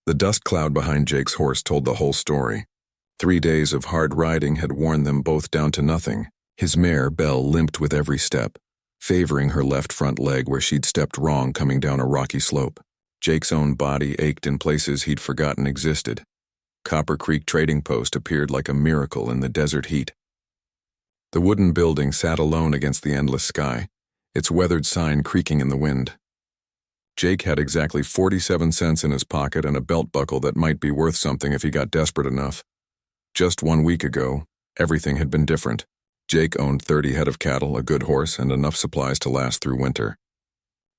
The dust cloud behind Jake's horse told the whole story. 3 days of hard riding had worn them both down to nothing. His mare, Belle, limped with every step, favoring her left front leg where she'd stepped wrong coming down a rocky slope. Jake's own body ached in places he'd forgotten existed. Copper Creek Trading Post appeared like a miracle in the desert heat. The wooden building sat alone against the endless sky, its weathered sign creaking in the wind. Jake had exactly 47 cents in his pocket and a belt buckle that might be worth something if he got desperate enough. Just 1 week ago, everything had been different. Jake owned 30 head of cattle, a good horse, and enough supplies to last through winter.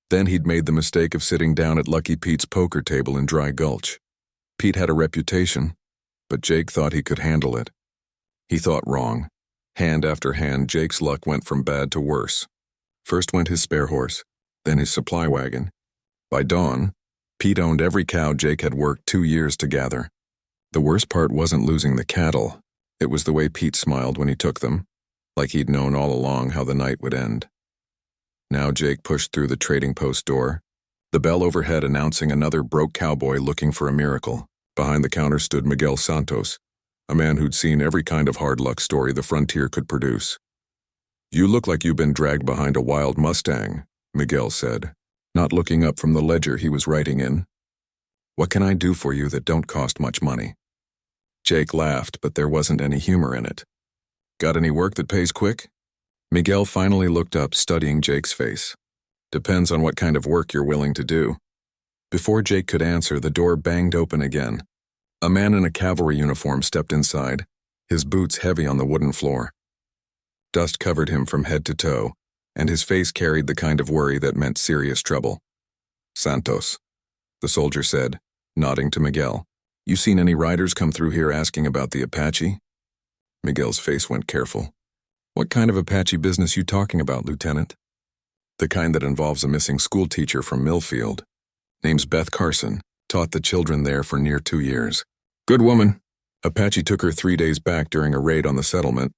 Then he'd made the mistake of sitting down at Lucky Pete's poker table in Dry Gulch. Pete had a reputation, but Jake thought he could handle it. He thought wrong. Hand after hand, Jake's luck went from bad to worse. First went his spare horse, then his supply wagon. By dawn, Pete owned every cow Jake had worked 2 years to gather. The worst part wasn't losing the cattle. It was the way Pete smiled when he took them, like he'd known all along how the night would end. Now Jake pushed through the trading post door, the bell overhead announcing another broke cowboy looking for a miracle. Behind the counter stood Miguel Santos, a man who'd seen every kind of hard luck story the frontier could produce. "You look like you've been dragged behind a wild Mustang," Miguel said, not looking up from the ledger he was writing in. "What can I do for you that don't cost much money?" Jake laughed, but there wasn't any humor in it. "Got any work that pays quick?" Miguel finally looked up, studying Jake's face. "Depends on what kind of work you're willing to do." Before Jake could answer, the door banged open again. A man in a cavalry uniform stepped inside, his boots heavy on the wooden floor. Dust covered him from head to toe, and his face carried the kind of worry that meant serious trouble. "Santos," the soldier said, nodding to Miguel. "You seen any riders come through here asking about the Apache?" Miguel's face went careful. "What kind of Apache business you talking about, Lieutenant?" "The kind that involves a missing school teacher from Millfield. Name's Beth Carson, taught the children there for near 2 years. Good woman. Apache took her 3 days back during a raid on the settlement."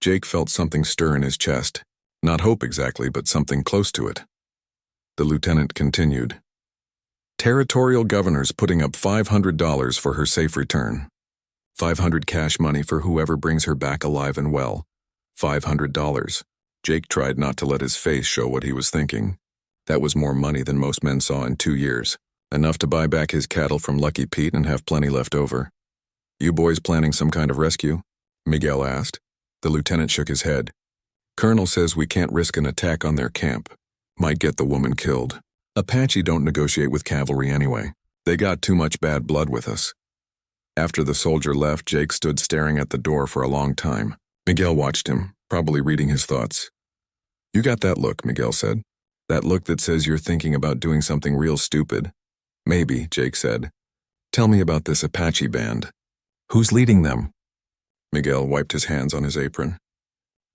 Jake felt something stir in his chest. Not hope exactly, but something close to it. The lieutenant continued. "Territorial governor's putting up $500 for her safe return. 500 cash money for whoever brings her back alive and well. $500. Jake tried not to let his face show what he was thinking. That was more money than most men saw in 2 years. Enough to buy back his cattle from Lucky Pete and have plenty left over. "You boys planning some kind of rescue?" Miguel asked. The lieutenant shook his head. "Colonel says we can't risk an attack on their camp. Might get the woman killed. Apache don't negotiate with cavalry anyway. They got too much bad blood with us." After the soldier left, Jake stood staring at the door for a long time. Miguel watched him, probably reading his thoughts. "You got that look," Miguel said. "That look that says you're thinking about doing something real stupid." "Maybe," Jake said. "Tell me about this Apache band. Who's leading them?" Miguel wiped his hands on his apron.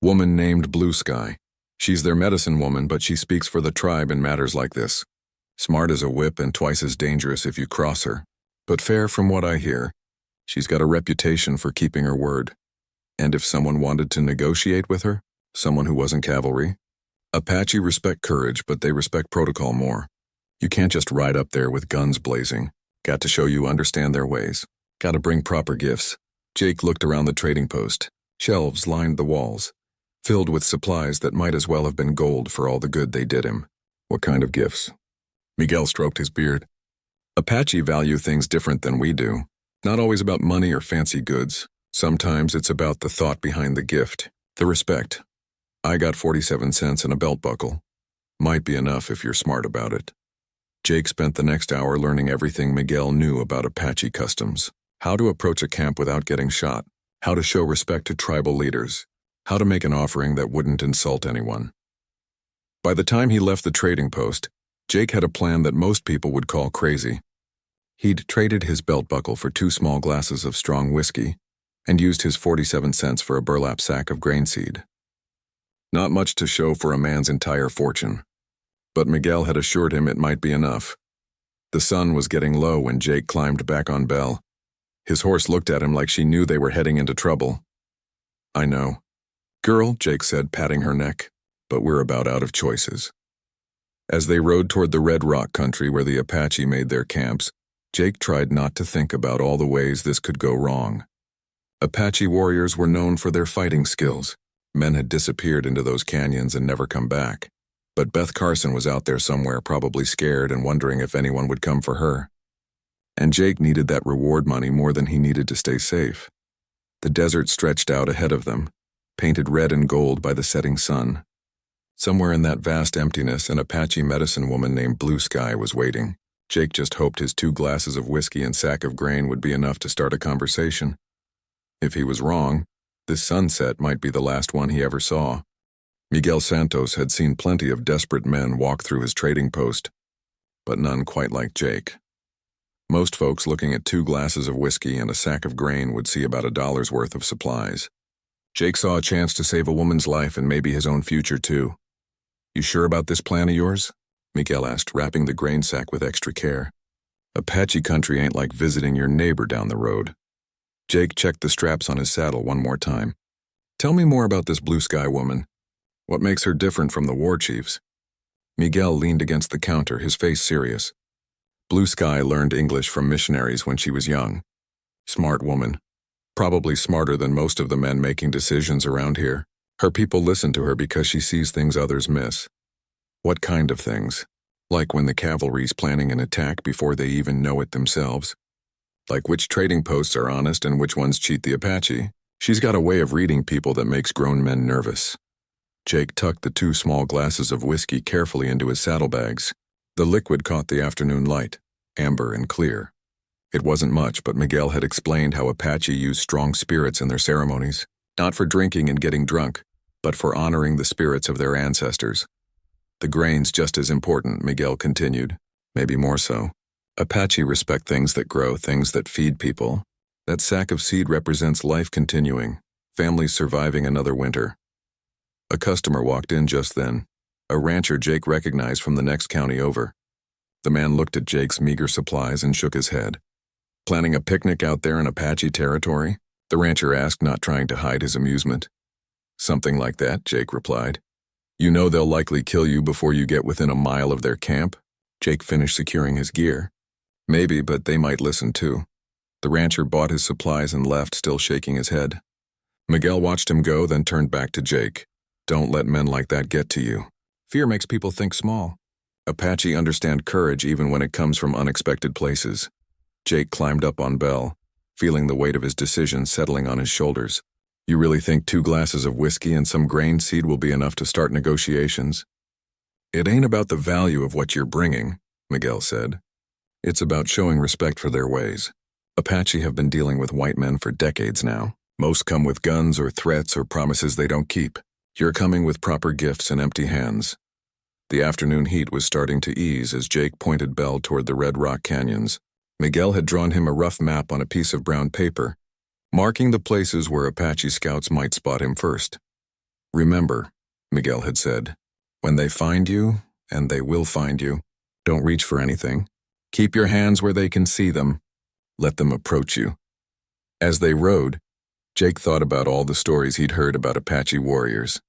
"Woman named Blue Sky. She's their medicine woman, but she speaks for the tribe in matters like this. Smart as a whip and twice as dangerous if you cross her. But fair from what I hear. She's got a reputation for keeping her word. And if someone wanted to negotiate with her, someone who wasn't cavalry, Apache respect courage, but they respect protocol more. You can't just ride up there with guns blazing. Got to show you understand their ways. Got to bring proper gifts." Jake looked around the trading post. Shelves lined the walls, filled with supplies that might as well have been gold for all the good they did him. "What kind of gifts?" Miguel stroked his beard. "Apache value things different than we do. Not always about money or fancy goods. Sometimes it's about the thought behind the gift, the respect. I got 47 cents and a belt buckle. Might be enough if you're smart about it." Jake spent the next hour learning everything Miguel knew about Apache customs. How to approach a camp without getting shot. How to show respect to tribal leaders. How to make an offering that wouldn't insult anyone. By the time he left the trading post, Jake had a plan that most people would call crazy. He'd traded his belt buckle for 2 small glasses of strong whiskey and used his 47 cents for a burlap sack of grain seed. Not much to show for a man's entire fortune. But Miguel had assured him it might be enough. The sun was getting low when Jake climbed back on Belle. His horse looked at him like she knew they were heading into trouble. "I know. Girl," Jake said, patting her neck, "but we're about out of choices." As they rode toward the Red Rock country where the Apache made their camps, Jake tried not to think about all the ways this could go wrong. Apache warriors were known for their fighting skills. Men had disappeared into those canyons and never come back. But Beth Carson was out there somewhere, probably scared and wondering if anyone would come for her. And Jake needed that reward money more than he needed to stay safe. The desert stretched out ahead of them, painted red and gold by the setting sun. Somewhere in that vast emptiness, an Apache medicine woman named Blue Sky was waiting. Jake just hoped his 2 glasses of whiskey and sack of grain would be enough to start a conversation. If he was wrong, this sunset might be the last one he ever saw. Miguel Santos had seen plenty of desperate men walk through his trading post, but none quite like Jake. Most folks looking at 2 glasses of whiskey and a sack of grain would see about $1 worth of supplies. Jake saw a chance to save a woman's life and maybe his own future too. "You sure about this plan of yours?" Miguel asked, wrapping the grain sack with extra care. "Apache country ain't like visiting your neighbor down the road." Jake checked the straps on his saddle one more time. "Tell me more about this Blue Sky woman. What makes her different from the war chiefs?" Miguel leaned against the counter, his face serious. Blue Sky learned English from missionaries when she was young. Smart woman. Probably smarter than most of the men making decisions around here. Her people listen to her because she sees things others miss. What kind of things? Like when the cavalry's planning an attack before they even know it themselves. Like which trading posts are honest and which ones cheat the Apache. She's got a way of reading people that makes grown men nervous. Jake tucked the 2 small glasses of whiskey carefully into his saddlebags. The liquid caught the afternoon light, amber and clear. It wasn't much, but Miguel had explained how Apache used strong spirits in their ceremonies, not for drinking and getting drunk, but for honoring the spirits of their ancestors. "The grain's just as important," Miguel continued, "maybe more so. Apache respect things that grow, things that feed people. That sack of seed represents life continuing, families surviving another winter." A customer walked in just then, a rancher Jake recognized from the next county over. The man looked at Jake's meager supplies and shook his head. "Planning a picnic out there in Apache territory?" the rancher asked, not trying to hide his amusement. "Something like that," Jake replied. "You know they'll likely kill you before you get within a mile of their camp?" Jake finished securing his gear. "Maybe, but they might listen too." The rancher bought his supplies and left, still shaking his head. Miguel watched him go, then turned back to Jake. "Don't let men like that get to you. Fear makes people think small. Apache understand courage even when it comes from unexpected places." Jake climbed up on Bell, feeling the weight of his decision settling on his shoulders. "You really think 2 glasses of whiskey and some grain seed will be enough to start negotiations?" "It ain't about the value of what you're bringing," Miguel said. "It's about showing respect for their ways. Apache have been dealing with white men for decades now. Most come with guns or threats or promises they don't keep. You're coming with proper gifts and empty hands." The afternoon heat was starting to ease as Jake pointed Bell toward the Red Rock Canyons. Miguel had drawn him a rough map on a piece of brown paper, marking the places where Apache scouts might spot him first. "Remember," Miguel had said, "when they find you, and they will find you, don't reach for anything. Keep your hands where they can see them. Let them approach you." As they rode, Jake thought about all the stories he'd heard about Apache warriors.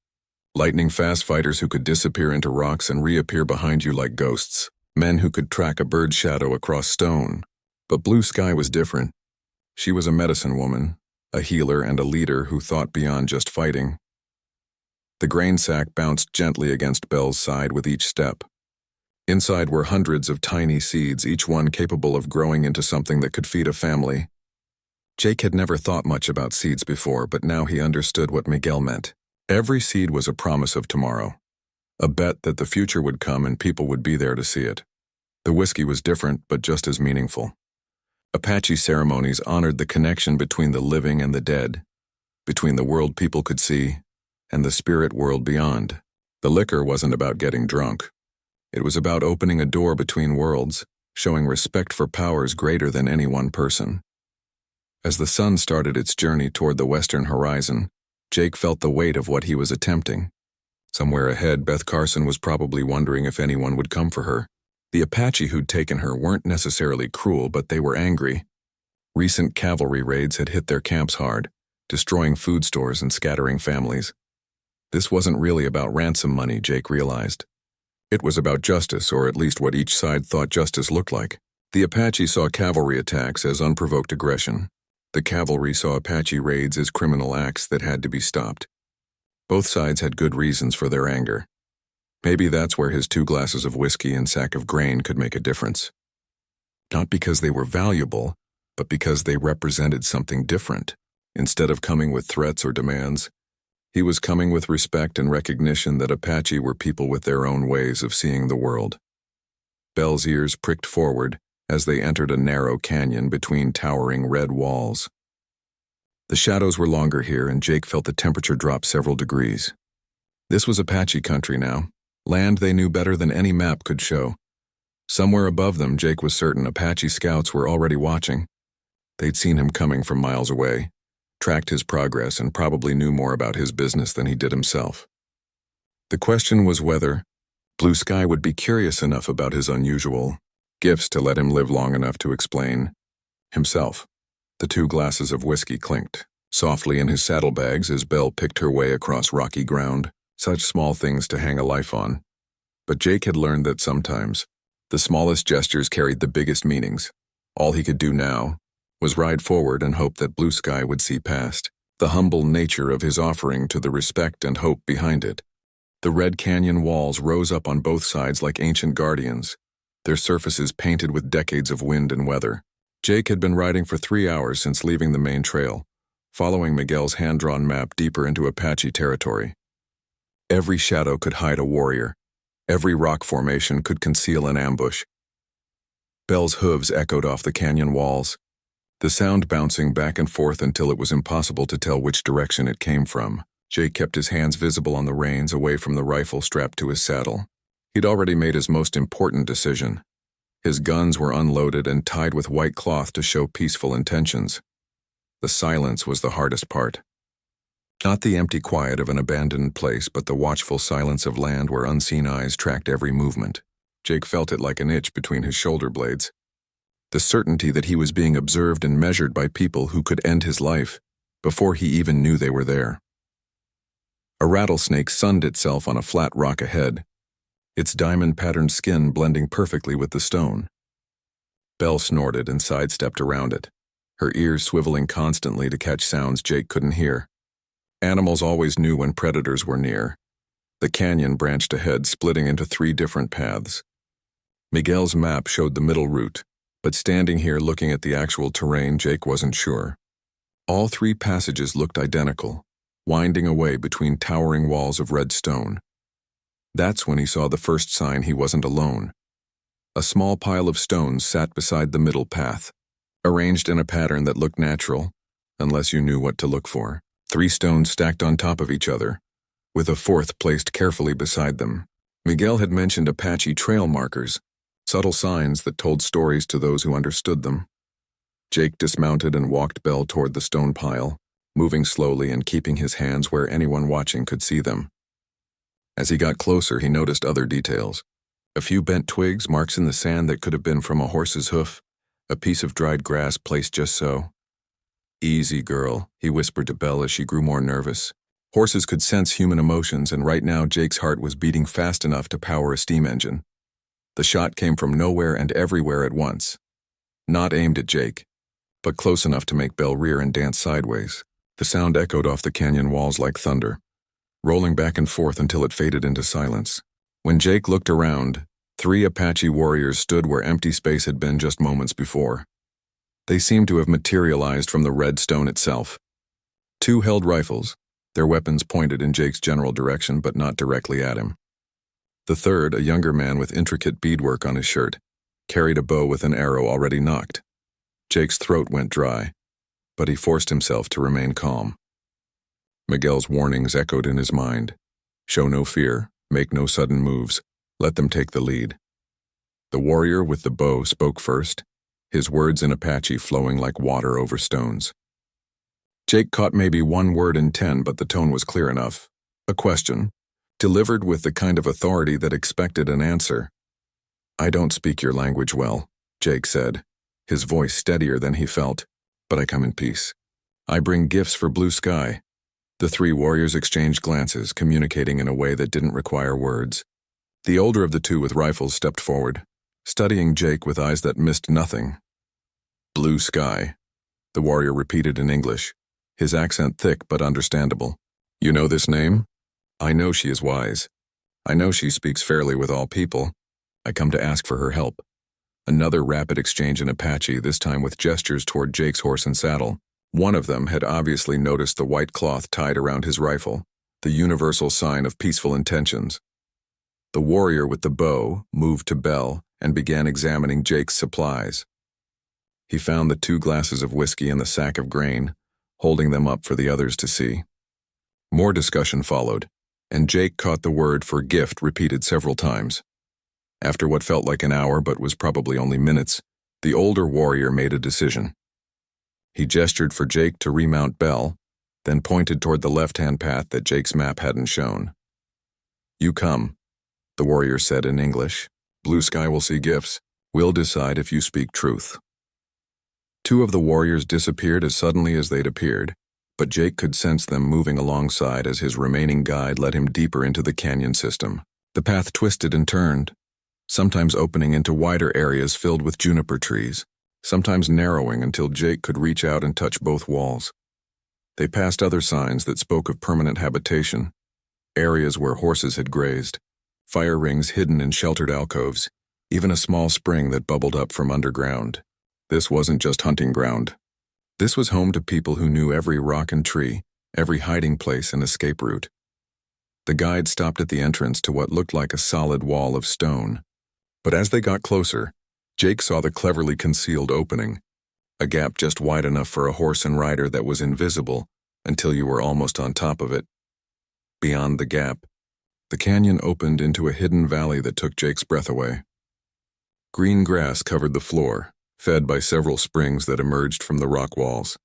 Lightning-fast fighters who could disappear into rocks and reappear behind you like ghosts. Men who could track a bird's shadow across stone. But Blue Sky was different. She was a medicine woman, a healer and a leader who thought beyond just fighting. The grain sack bounced gently against Bell's side with each step. Inside were hundreds of tiny seeds, each one capable of growing into something that could feed a family. Jake had never thought much about seeds before, but now he understood what Miguel meant. Every seed was a promise of tomorrow, a bet that the future would come and people would be there to see it. The whiskey was different, but just as meaningful. Apache ceremonies honored the connection between the living and the dead, between the world people could see and the spirit world beyond. The liquor wasn't about getting drunk. It was about opening a door between worlds, showing respect for powers greater than any one person. As the sun started its journey toward the western horizon, Jake felt the weight of what he was attempting. Somewhere ahead, Beth Carson was probably wondering if anyone would come for her. The Apache who'd taken her weren't necessarily cruel, but they were angry. Recent cavalry raids had hit their camps hard, destroying food stores and scattering families. This wasn't really about ransom money, Jake realized. It was about justice, or at least what each side thought justice looked like. The Apache saw cavalry attacks as unprovoked aggression. The cavalry saw Apache raids as criminal acts that had to be stopped. Both sides had good reasons for their anger. Maybe that's where his 2 glasses of whiskey and sack of grain could make a difference. Not because they were valuable, but because they represented something different. Instead of coming with threats or demands, he was coming with respect and recognition that Apache were people with their own ways of seeing the world. Belle's ears pricked forward as they entered a narrow canyon between towering red walls. The shadows were longer here, and Jake felt the temperature drop several degrees. This was Apache country now, land they knew better than any map could show. Somewhere above them, Jake was certain Apache scouts were already watching. They'd seen him coming from miles away, tracked his progress, and probably knew more about his business than he did himself. The question was whether Blue Sky would be curious enough about his unusual gifts to let him live long enough to explain himself. The 2 glasses of whiskey clinked softly in his saddlebags as Belle picked her way across rocky ground, such small things to hang a life on. But Jake had learned that sometimes the smallest gestures carried the biggest meanings. All he could do now was ride forward and hope that Blue Sky would see past the humble nature of his offering to the respect and hope behind it. The red canyon walls rose up on both sides like ancient guardians, their surfaces painted with decades of wind and weather. Jake had been riding for 3 hours since leaving the main trail, following Miguel's hand-drawn map deeper into Apache territory. Every shadow could hide a warrior. Every rock formation could conceal an ambush. Belle's hooves echoed off the canyon walls, the sound bouncing back and forth until it was impossible to tell which direction it came from. Jake kept his hands visible on the reins, away from the rifle strapped to his saddle. He'd already made his most important decision. His guns were unloaded and tied with white cloth to show peaceful intentions. The silence was the hardest part. Not the empty quiet of an abandoned place, but the watchful silence of land where unseen eyes tracked every movement. Jake felt it like an itch between his shoulder blades. The certainty that he was being observed and measured by people who could end his life before he even knew they were there. A rattlesnake sunned itself on a flat rock ahead, its diamond-patterned skin blending perfectly with the stone. Belle snorted and sidestepped around it, her ears swiveling constantly to catch sounds Jake couldn't hear. Animals always knew when predators were near. The canyon branched ahead, splitting into 3 different paths. Miguel's map showed the middle route, but standing here looking at the actual terrain, Jake wasn't sure. All 3 passages looked identical, winding away between towering walls of red stone. That's when he saw the first sign he wasn't alone. A small pile of stones sat beside the middle path, arranged in a pattern that looked natural, unless you knew what to look for. 3 stones stacked on top of each other, with a 4th placed carefully beside them. Miguel had mentioned Apache trail markers, subtle signs that told stories to those who understood them. Jake dismounted and walked Belle toward the stone pile, moving slowly and keeping his hands where anyone watching could see them. As he got closer, he noticed other details. A few bent twigs, marks in the sand that could have been from a horse's hoof, a piece of dried grass placed just so. "Easy, girl," he whispered to Belle as she grew more nervous. Horses could sense human emotions, and right now Jake's heart was beating fast enough to power a steam engine. The shot came from nowhere and everywhere at once. Not aimed at Jake, but close enough to make Belle rear and dance sideways. The sound echoed off the canyon walls like thunder, rolling back and forth until it faded into silence. When Jake looked around, 3 Apache warriors stood where empty space had been just moments before. They seemed to have materialized from the red stone itself. 2 held rifles, their weapons pointed in Jake's general direction but not directly at him. The 3rd, a younger man with intricate beadwork on his shirt, carried a bow with an arrow already nocked. Jake's throat went dry, but he forced himself to remain calm. Miguel's warnings echoed in his mind. Show no fear, make no sudden moves, let them take the lead. The warrior with the bow spoke first, his words in Apache flowing like water over stones. Jake caught maybe 1 word in 10, but the tone was clear enough. A question, delivered with the kind of authority that expected an answer. "I don't speak your language well," Jake said, his voice steadier than he felt, "but I come in peace. I bring gifts for Blue Sky." The 3 warriors exchanged glances, communicating in a way that didn't require words. The older of the 2 with rifles stepped forward. studying Jake with eyes that missed nothing. "Blue sky," the warrior repeated in English, his accent thick but understandable. "You know this name? I know she is wise. I know she speaks fairly with all people. I come to ask for her help." Another rapid exchange in Apache, this time with gestures toward Jake's horse and saddle. One of them had obviously noticed the white cloth tied around his rifle, the universal sign of peaceful intentions. The warrior with the bow moved to Bell and began examining Jake's supplies. He found the 2 glasses of whiskey and the sack of grain, holding them up for the others to see. More discussion followed, and Jake caught the word for gift repeated several times. After what felt like an hour but was probably only minutes, the older warrior made a decision. He gestured for Jake to remount Bell, then pointed toward the left-hand path that Jake's map hadn't shown. "You come," the warrior said in English. "Blue sky will see gifts. We'll decide if you speak truth." 2 of the warriors disappeared as suddenly as they'd appeared, but Jake could sense them moving alongside as his remaining guide led him deeper into the canyon system. The path twisted and turned, sometimes opening into wider areas filled with juniper trees, sometimes narrowing until Jake could reach out and touch both walls. They passed other signs that spoke of permanent habitation, areas where horses had grazed, fire rings hidden in sheltered alcoves, even a small spring that bubbled up from underground. This wasn't just hunting ground. This was home to people who knew every rock and tree, every hiding place and escape route. The guide stopped at the entrance to what looked like a solid wall of stone. But as they got closer, Jake saw the cleverly concealed opening, a gap just wide enough for a horse and rider that was invisible until you were almost on top of it. Beyond the gap, the canyon opened into a hidden valley that took Jake's breath away. Green grass covered the floor, fed by several springs that emerged from the rock walls.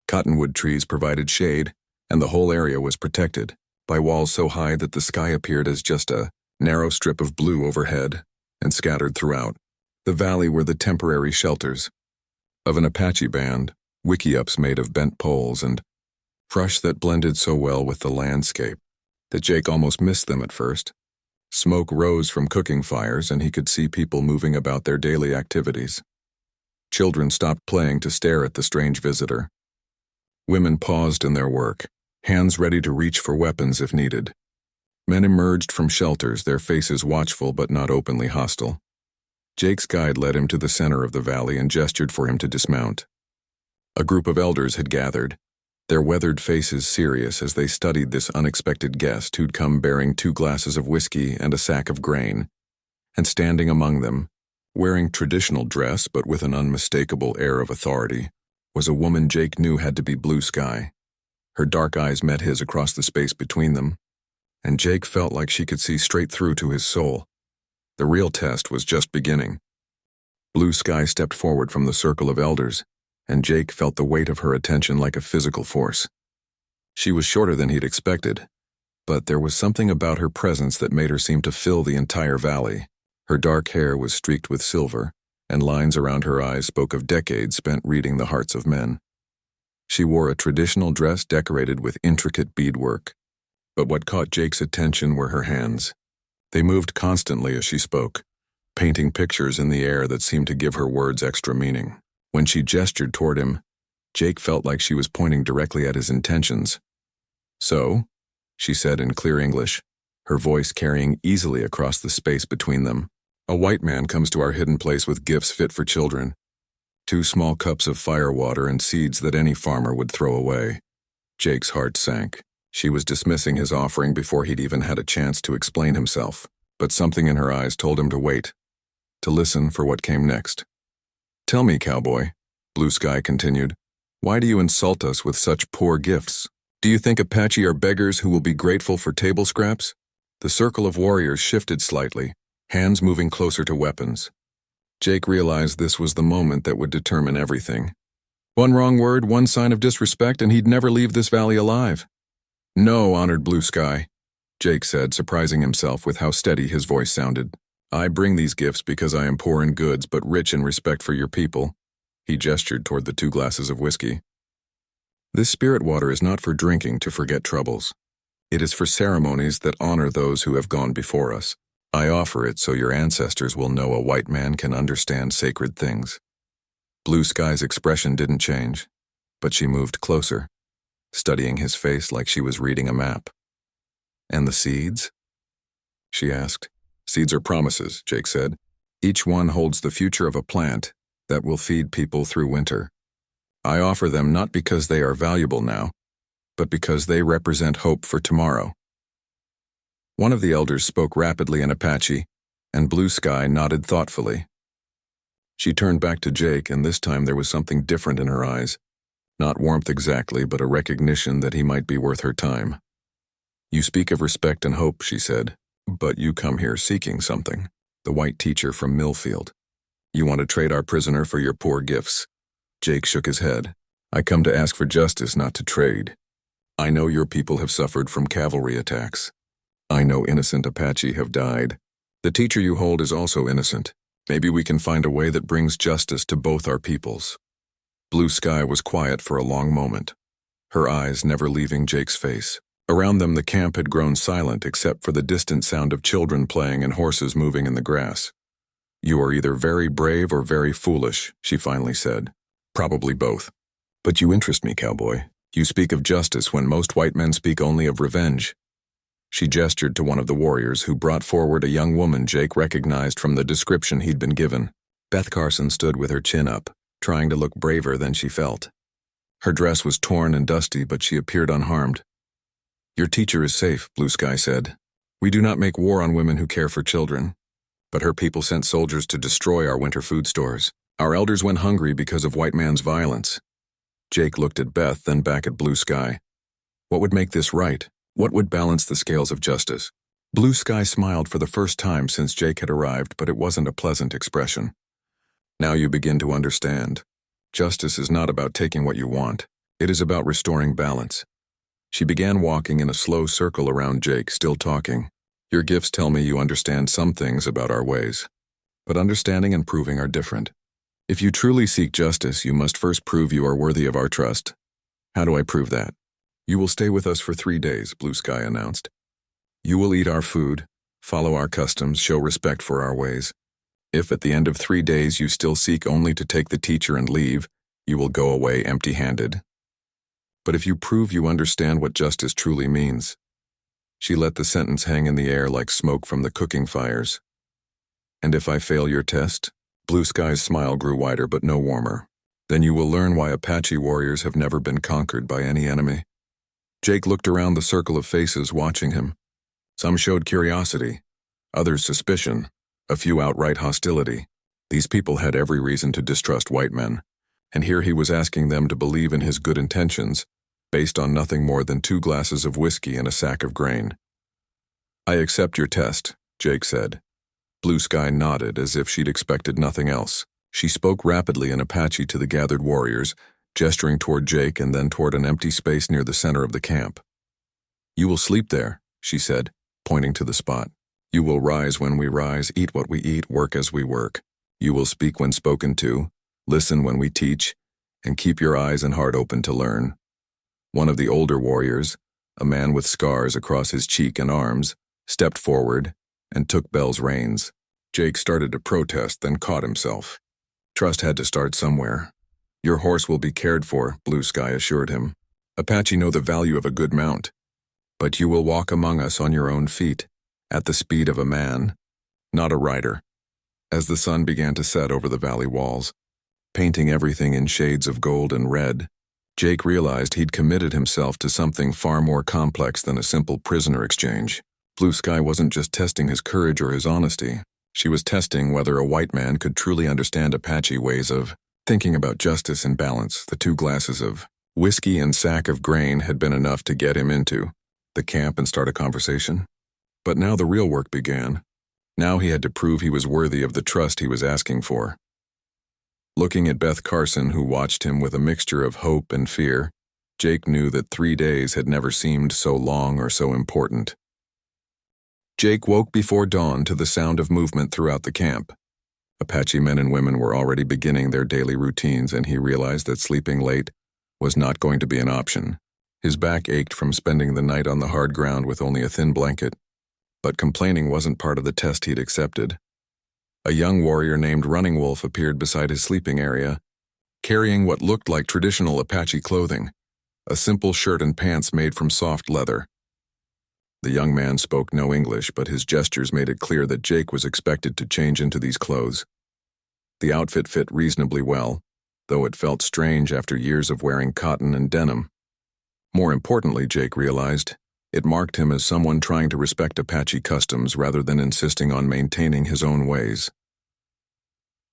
Cottonwood trees provided shade, and the whole area was protected by walls so high that the sky appeared as just a narrow strip of blue overhead and scattered throughout. The valley were the temporary shelters of an Apache band, wickiups made of bent poles and brush that blended so well with the landscape that Jake almost missed them at first. Smoke rose from cooking fires and he could see people moving about their daily activities. Children stopped playing to stare at the strange visitor. Women paused in their work, hands ready to reach for weapons if needed. Men emerged from shelters, their faces watchful but not openly hostile. Jake's guide led him to the center of the valley and gestured for him to dismount. A group of elders had gathered, their weathered faces serious as they studied this unexpected guest who'd come bearing 2 glasses of whiskey and a sack of grain, and standing among them, wearing traditional dress but with an unmistakable air of authority, was a woman Jake knew had to be Blue Sky. Her dark eyes met his across the space between them, and Jake felt like she could see straight through to his soul. The real test was just beginning. Blue Sky stepped forward from the circle of elders, and Jake felt the weight of her attention like a physical force. She was shorter than he'd expected, but there was something about her presence that made her seem to fill the entire valley. Her dark hair was streaked with silver, and lines around her eyes spoke of decades spent reading the hearts of men. She wore a traditional dress decorated with intricate beadwork, but what caught Jake's attention were her hands. They moved constantly as she spoke, painting pictures in the air that seemed to give her words extra meaning. When she gestured toward him, Jake felt like she was pointing directly at his intentions. "So," she said in clear English, her voice carrying easily across the space between them, "a white man comes to our hidden place with gifts fit for children. 2 small cups of firewater and seeds that any farmer would throw away." Jake's heart sank. She was dismissing his offering before he'd even had a chance to explain himself, but something in her eyes told him to wait, to listen for what came next. "Tell me, Cowboy," Blue Sky continued, "why do you insult us with such poor gifts? Do you think Apache are beggars who will be grateful for table scraps?" The circle of warriors shifted slightly, hands moving closer to weapons. Jake realized this was the moment that would determine everything. One wrong word, one sign of disrespect, and he'd never leave this valley alive. "No, honored Blue Sky," Jake said, surprising himself with how steady his voice sounded. "I bring these gifts because I am poor in goods but rich in respect for your people." He gestured toward the 2 glasses of whiskey. "This spirit water is not for drinking to forget troubles. It is for ceremonies that honor those who have gone before us." I offer it so your ancestors will know a white man can understand sacred things. Blue Sky's expression didn't change, but she moved closer, studying his face like she was reading a map. And the seeds? She asked. Seeds are promises, Jake said. Each one holds the future of a plant that will feed people through winter. I offer them not because they are valuable now, but because they represent hope for tomorrow. One of the elders spoke rapidly in Apache, and Blue Sky nodded thoughtfully. She turned back to Jake, and this time there was something different in her eyes. Not warmth exactly, but a recognition that he might be worth her time. You speak of respect and hope, she said, but you come here seeking something. The white teacher from Millfield. You want to trade our prisoner for your poor gifts. Jake shook his head. I come to ask for justice, not to trade. I know your people have suffered from cavalry attacks. I know innocent Apache have died. The teacher you hold is also innocent. Maybe we can find a way that brings justice to both our peoples. Blue Sky was quiet for a long moment, her eyes never leaving Jake's face. Around them the camp had grown silent except for the distant sound of children playing and horses moving in the grass. You are either very brave or very foolish, she finally said. Probably both. But you interest me, Cowboy. You speak of justice when most white men speak only of revenge. She gestured to one of the warriors who brought forward a young woman Jake recognized from the description he'd been given. Beth Carson stood with her chin up, trying to look braver than she felt. Her dress was torn and dusty, but she appeared unharmed. Your teacher is safe, Blue Sky said. We do not make war on women who care for children. But her people sent soldiers to destroy our winter food stores. Our elders went hungry because of white man's violence. Jake looked at Beth, then back at Blue Sky. What would make this right? What would balance the scales of justice? Blue Sky smiled for the first time since Jake had arrived, but it wasn't a pleasant expression. Now you begin to understand. Justice is not about taking what you want. It is about restoring balance. She began walking in a slow circle around Jake, still talking. Your gifts tell me you understand some things about our ways. But understanding and proving are different. If you truly seek justice, you must first prove you are worthy of our trust. How do I prove that? You will stay with us for 3 days, Blue Sky announced. You will eat our food, follow our customs, show respect for our ways. If at the end of 3 days you still seek only to take the teacher and leave, you will go away empty-handed. But if you prove you understand what justice truly means. She let the sentence hang in the air like smoke from the cooking fires. And if I fail your test? Blue Sky's smile grew wider but no warmer. Then you will learn why Apache warriors have never been conquered by any enemy. Jake looked around the circle of faces watching him. Some showed curiosity, others suspicion, a few outright hostility. These people had every reason to distrust white men, and here he was asking them to believe in his good intentions, based on nothing more than 2 glasses of whiskey and a sack of grain. I accept your test, Jake said. Blue Sky nodded as if she'd expected nothing else. She spoke rapidly in Apache to the gathered warriors, gesturing toward Jake and then toward an empty space near the center of the camp. You will sleep there, she said, pointing to the spot. You will rise when we rise, eat what we eat, work as we work. You will speak when spoken to, listen when we teach, and keep your eyes and heart open to learn. One of the older warriors, a man with scars across his cheek and arms, stepped forward and took Bell's reins. Jake started to protest, then caught himself. Trust had to start somewhere. Your horse will be cared for, Blue Sky assured him. Apache know the value of a good mount. But you will walk among us on your own feet, at the speed of a man, not a rider. As the sun began to set over the valley walls, painting everything in shades of gold and red, Jake realized he'd committed himself to something far more complex than a simple prisoner exchange. Blue Sky wasn't just testing his courage or his honesty. She was testing whether a white man could truly understand Apache ways of thinking about justice and balance. The 2 glasses of whiskey and sack of grain had been enough to get him into the camp and start a conversation. But now the real work began. Now he had to prove he was worthy of the trust he was asking for. Looking at Beth Carson, who watched him with a mixture of hope and fear, Jake knew that 3 days had never seemed so long or so important. Jake woke before dawn to the sound of movement throughout the camp. Apache men and women were already beginning their daily routines, and he realized that sleeping late was not going to be an option. His back ached from spending the night on the hard ground with only a thin blanket. But complaining wasn't part of the test he'd accepted. A young warrior named Running Wolf appeared beside his sleeping area, carrying what looked like traditional Apache clothing, a simple shirt and pants made from soft leather. The young man spoke no English, but his gestures made it clear that Jake was expected to change into these clothes. The outfit fit reasonably well, though it felt strange after years of wearing cotton and denim. More importantly, Jake realized, it marked him as someone trying to respect Apache customs rather than insisting on maintaining his own ways.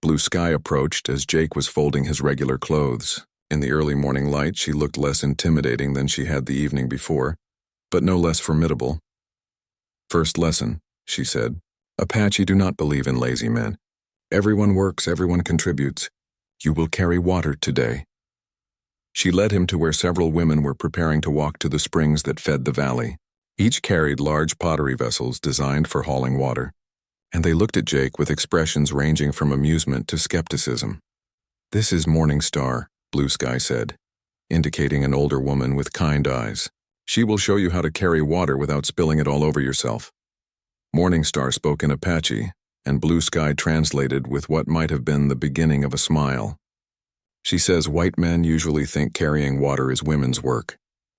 Blue Sky approached as Jake was folding his regular clothes. In the early morning light, she looked less intimidating than she had the evening before, but no less formidable. "First lesson," she said. "Apache do not believe in lazy men. Everyone works, everyone contributes. You will carry water today." She led him to where several women were preparing to walk to the springs that fed the valley. Each carried large pottery vessels designed for hauling water, and they looked at Jake with expressions ranging from amusement to skepticism. "This is Morning Star," Blue Sky said, indicating an older woman with kind eyes. "She will show you how to carry water without spilling it all over yourself." Morning Star spoke in Apache, and Blue Sky translated with what might have been the beginning of a smile. "She says white men usually think carrying water is women's work.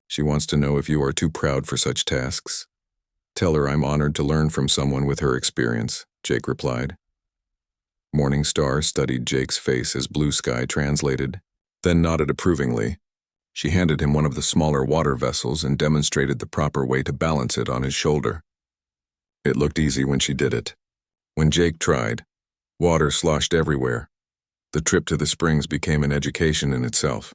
She wants to know if you are too proud for such tasks." "Tell her I'm honored to learn from someone with her experience," Jake replied. Morning Star studied Jake's face as Blue Sky translated, then nodded approvingly. She handed him one of the smaller water vessels and demonstrated the proper way to balance it on his shoulder. It looked easy when she did it. When Jake tried, water sloshed everywhere. The trip to the springs became an education in itself.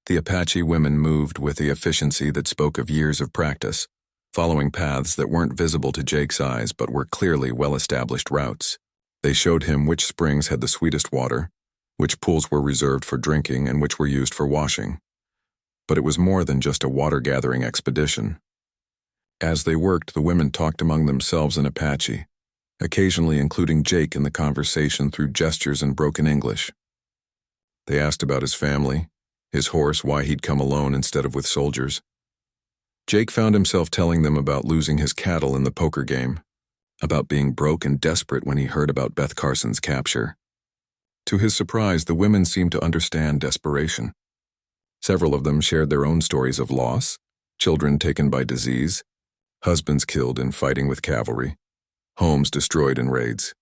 The Apache women moved with the efficiency that spoke of years of practice, following paths that weren't visible to Jake's eyes but were clearly well-established routes. They showed him which springs had the sweetest water, which pools were reserved for drinking, and which were used for washing. But it was more than just a water-gathering expedition. As they worked, the women talked among themselves in Apache, occasionally including Jake in the conversation through gestures and broken English. They asked about his family, his horse, why he'd come alone instead of with soldiers. Jake found himself telling them about losing his cattle in the poker game, about being broke and desperate when he heard about Beth Carson's capture. To his surprise, the women seemed to understand desperation. Several of them shared their own stories of loss, children taken by disease, husbands killed in fighting with cavalry, homes destroyed in raids.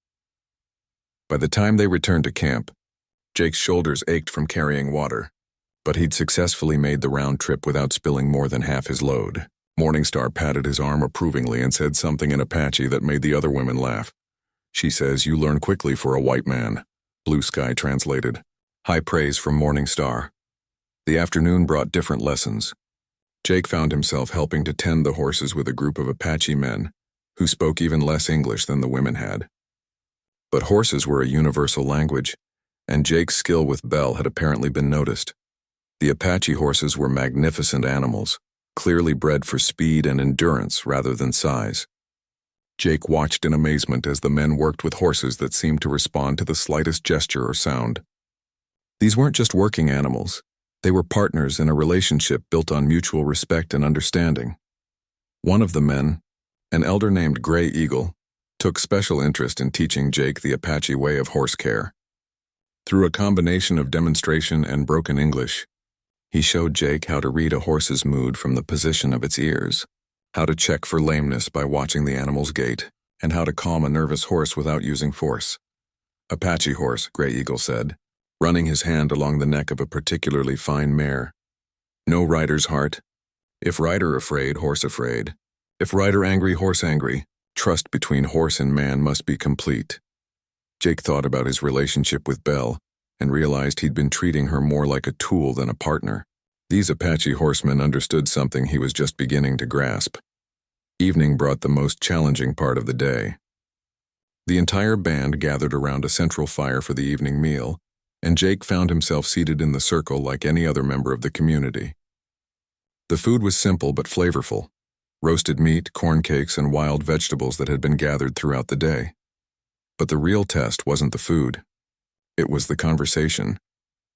By the time they returned to camp, Jake's shoulders ached from carrying water, but he'd successfully made the round trip without spilling more than half his load. Morningstar patted his arm approvingly and said something in Apache that made the other women laugh. "She says you learn quickly for a white man," Blue Sky translated. High praise from Morningstar. The afternoon brought different lessons. Jake found himself helping to tend the horses with a group of Apache men, who spoke even less English than the women had. But horses were a universal language, and Jake's skill with Belle had apparently been noticed. The Apache horses were magnificent animals, clearly bred for speed and endurance rather than size. Jake watched in amazement as the men worked with horses that seemed to respond to the slightest gesture or sound. These weren't just working animals. They were partners in a relationship built on mutual respect and understanding. One of the men, an elder named Gray Eagle, took special interest in teaching Jake the Apache way of horse care. Through a combination of demonstration and broken English, he showed Jake how to read a horse's mood from the position of its ears, how to check for lameness by watching the animal's gait, and how to calm a nervous horse without using force. "Apache horse," Gray Eagle said, running his hand along the neck of a particularly fine mare. "No rider's heart. If rider afraid, horse afraid. If rider angry, horse angry. Trust between horse and man must be complete." Jake thought about his relationship with Belle and realized he'd been treating her more like a tool than a partner. These Apache horsemen understood something he was just beginning to grasp. Evening brought the most challenging part of the day. The entire band gathered around a central fire for the evening meal, and Jake found himself seated in the circle like any other member of the community. The food was simple but flavorful: roasted meat, corn cakes, and wild vegetables that had been gathered throughout the day. But the real test wasn't the food. It was the conversation.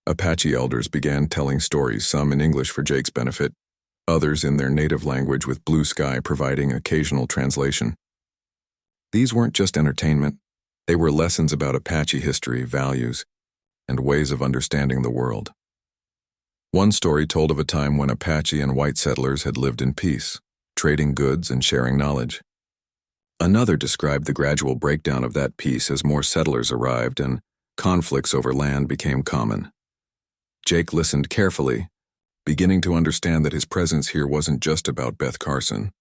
Apache elders began telling stories, some in English for Jake's benefit, others in their native language with Blue Sky providing occasional translation. These weren't just entertainment. They were lessons about Apache history, values, and ways of understanding the world. One story told of a time when Apache and white settlers had lived in peace, trading goods and sharing knowledge. Another described the gradual breakdown of that peace as more settlers arrived and conflicts over land became common. Jake listened carefully, beginning to understand that his presence here wasn't just about Beth Carson.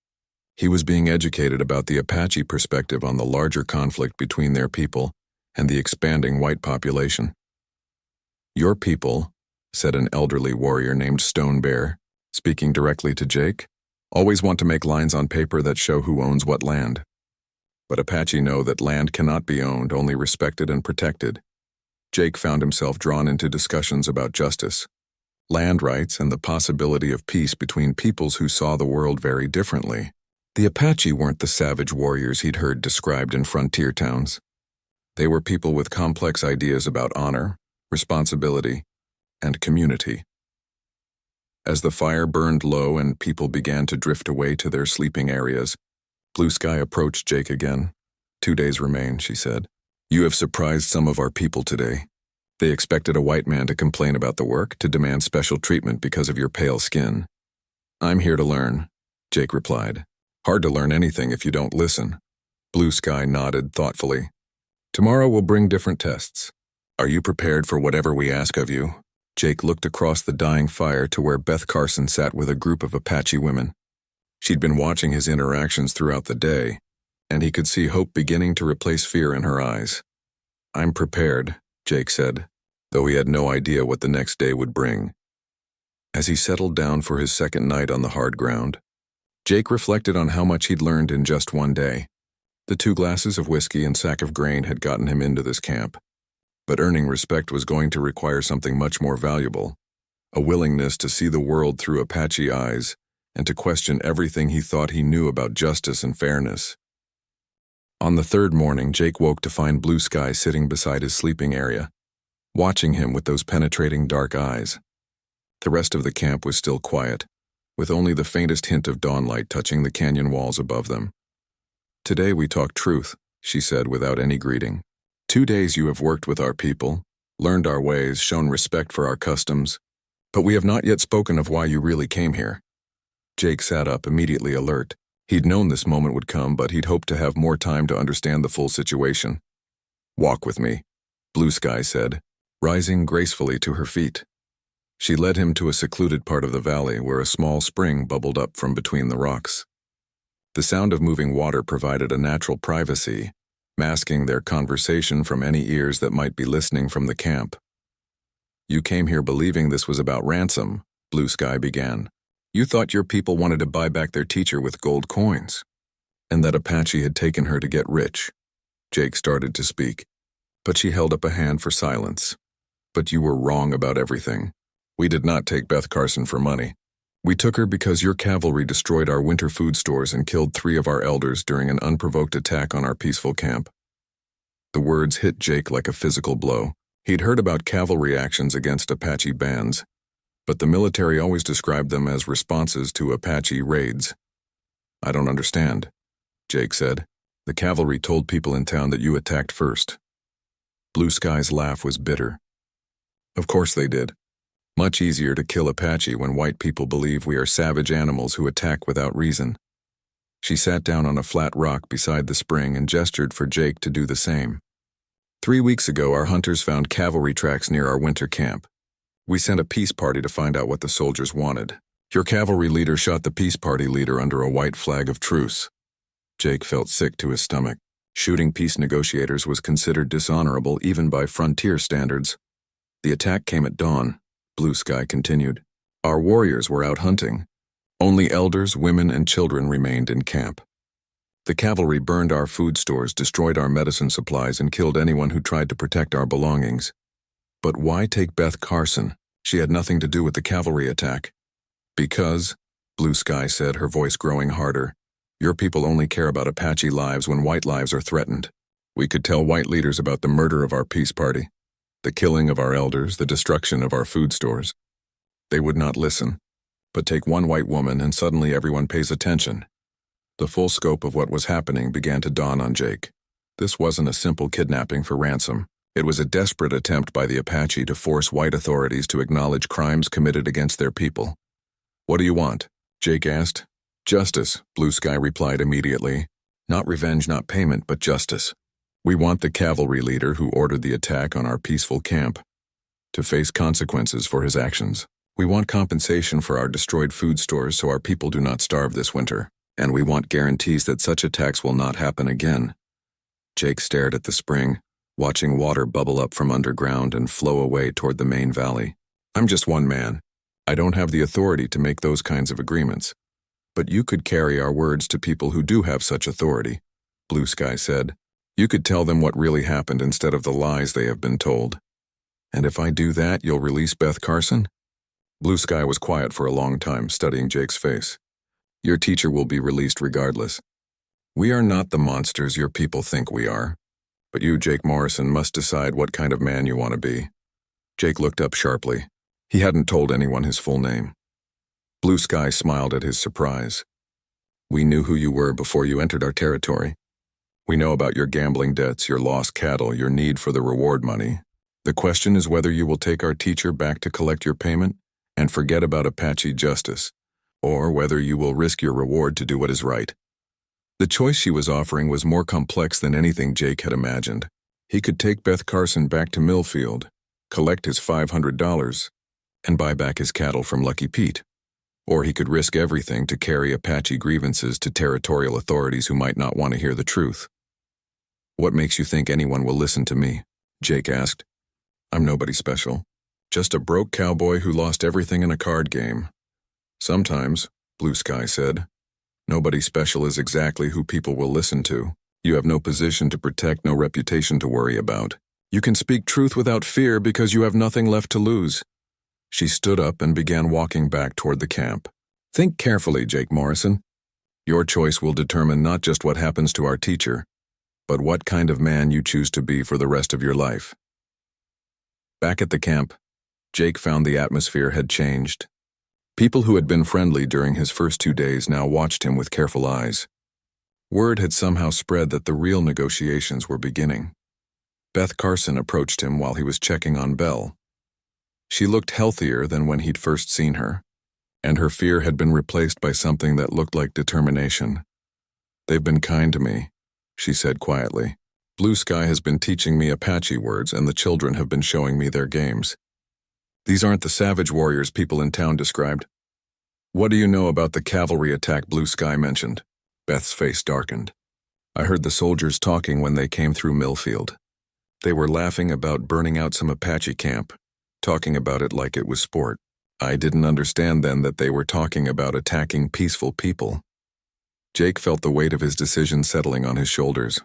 He was being educated about the Apache perspective on the larger conflict between their people and the expanding white population. "Your people," said an elderly warrior named Stone Bear, speaking directly to Jake, "always want to make lines on paper that show who owns what land. But Apache know that land cannot be owned, only respected and protected." Jake found himself drawn into discussions about justice, land rights, and the possibility of peace between peoples who saw the world very differently. The Apache weren't the savage warriors he'd heard described in frontier towns. They were people with complex ideas about honor, responsibility, and community. As the fire burned low and people began to drift away to their sleeping areas, Blue Sky approached Jake again. 2 days remain, she said. "You have surprised some of our people today. They expected a white man to complain about the work, to demand special treatment because of your pale skin." "I'm here to learn," Jake replied. "Hard to learn anything if you don't listen." Blue Sky nodded thoughtfully. "Tomorrow we'll bring different tests. Are you prepared for whatever we ask of you?" Jake looked across the dying fire to where Beth Carson sat with a group of Apache women. She'd been watching his interactions throughout the day, and he could see hope beginning to replace fear in her eyes. "I'm prepared," Jake said, though he had no idea what the next day would bring. As he settled down for his second night on the hard ground, Jake reflected on how much he'd learned in just one day. The 2 glasses of whiskey and sack of grain had gotten him into this camp. But earning respect was going to require something much more valuable, a willingness to see the world through Apache eyes and to question everything he thought he knew about justice and fairness. On the 3rd morning, Jake woke to find Blue Sky sitting beside his sleeping area, watching him with those penetrating dark eyes. The rest of the camp was still quiet, with only the faintest hint of dawnlight touching the canyon walls above them. "Today we talk truth," she said without any greeting. 2 days you have worked with our people, learned our ways, shown respect for our customs, but we have not yet spoken of why you really came here." Jake sat up, immediately alert. He'd known this moment would come, but he'd hoped to have more time to understand the full situation. "Walk with me," Blue Sky said, rising gracefully to her feet. She led him to a secluded part of the valley where a small spring bubbled up from between the rocks. The sound of moving water provided a natural privacy, masking their conversation from any ears that might be listening from the camp. "You came here believing this was about ransom," Blue Sky began. "You thought your people wanted to buy back their teacher with gold coins, and that Apache had taken her to get rich." Jake started to speak, but she held up a hand for silence. "But you were wrong about everything. We did not take Beth Carson for money. We took her because your cavalry destroyed our winter food stores and killed 3 of our elders during an unprovoked attack on our peaceful camp." The words hit Jake like a physical blow. He'd heard about cavalry actions against Apache bands, but the military always described them as responses to Apache raids. "I don't understand," Jake said. "The cavalry told people in town that you attacked first." Blue Sky's laugh was bitter. "Of course they did. Much easier to kill Apache when white people believe we are savage animals who attack without reason." She sat down on a flat rock beside the spring and gestured for Jake to do the same. 3 weeks ago, our hunters found cavalry tracks near our winter camp. We sent a peace party to find out what the soldiers wanted. Your cavalry leader shot the peace party leader under a white flag of truce." Jake felt sick to his stomach. Shooting peace negotiators was considered dishonorable even by frontier standards. "The attack came at dawn," Blue Sky continued. "Our warriors were out hunting. Only elders, women, and children remained in camp. The cavalry burned our food stores, destroyed our medicine supplies, and killed anyone who tried to protect our belongings. But why take Beth Carson? She had nothing to do with the cavalry attack." "Because," Blue Sky said, her voice growing harder, "your people only care about Apache lives when white lives are threatened. We could tell white leaders about the murder of our peace party, the killing of our elders, the destruction of our food stores. They would not listen. But take one white woman and suddenly everyone pays attention. The full scope of what was happening began to dawn on Jake. This wasn't a simple kidnapping for ransom. It was a desperate attempt by the Apache to force white authorities to acknowledge crimes committed against their people. "What do you want?" Jake asked. "Justice," Blue Sky replied immediately. "Not revenge, not payment, but justice. We want the cavalry leader who ordered the attack on our peaceful camp to face consequences for his actions. We want compensation for our destroyed food stores so our people do not starve this winter. And we want guarantees that such attacks will not happen again." Jake stared at the spring, watching water bubble up from underground and flow away toward the main valley. "I'm just one man. I don't have the authority to make those kinds of agreements. But you could carry our words to people who do have such authority," Blue Sky said. "You could tell them what really happened instead of the lies they have been told." "And if I do that, you'll release Beth Carson?" Blue Sky was quiet for a long time, studying Jake's face. "Your teacher will be released regardless. We are not the monsters your people think we are. But you, Jake Morrison, must decide what kind of man you want to be." Jake looked up sharply. He hadn't told anyone his full name. Blue Sky smiled at his surprise. "We knew who you were before you entered our territory. We know about your gambling debts, your lost cattle, your need for the reward money. The question is whether you will take our teacher back to collect your payment and forget about Apache justice, or whether you will risk your reward to do what is right." The choice she was offering was more complex than anything Jake had imagined. He could take Beth Carson back to Millfield, collect his $500, and buy back his cattle from Lucky Pete. Or he could risk everything to carry Apache grievances to territorial authorities who might not want to hear the truth. "What makes you think anyone will listen to me?" Jake asked. "I'm nobody special. Just a broke cowboy who lost everything in a card game." "Sometimes," Blue Sky said, "nobody special is exactly who people will listen to. You have no position to protect, no reputation to worry about. You can speak truth without fear because you have nothing left to lose." She stood up and began walking back toward the camp. "Think carefully, Jake Morrison. Your choice will determine not just what happens to our teacher, but what kind of man you choose to be for the rest of your life." Back at the camp, Jake found the atmosphere had changed. People who had been friendly during his first 2 days now watched him with careful eyes. Word had somehow spread that the real negotiations were beginning. Beth Carson approached him while he was checking on Belle. She looked healthier than when he'd first seen her, and her fear had been replaced by something that looked like determination. "They've been kind to me," she said quietly. "Blue Sky has been teaching me Apache words, and the children have been showing me their games. These aren't the savage warriors people in town described." "What do you know about the cavalry attack Blue Sky mentioned?" Beth's face darkened. "I heard the soldiers talking when they came through Millfield. They were laughing about burning out some Apache camp, talking about it like it was sport. I didn't understand then that they were talking about attacking peaceful people." Jake felt the weight of his decision settling on his shoulders.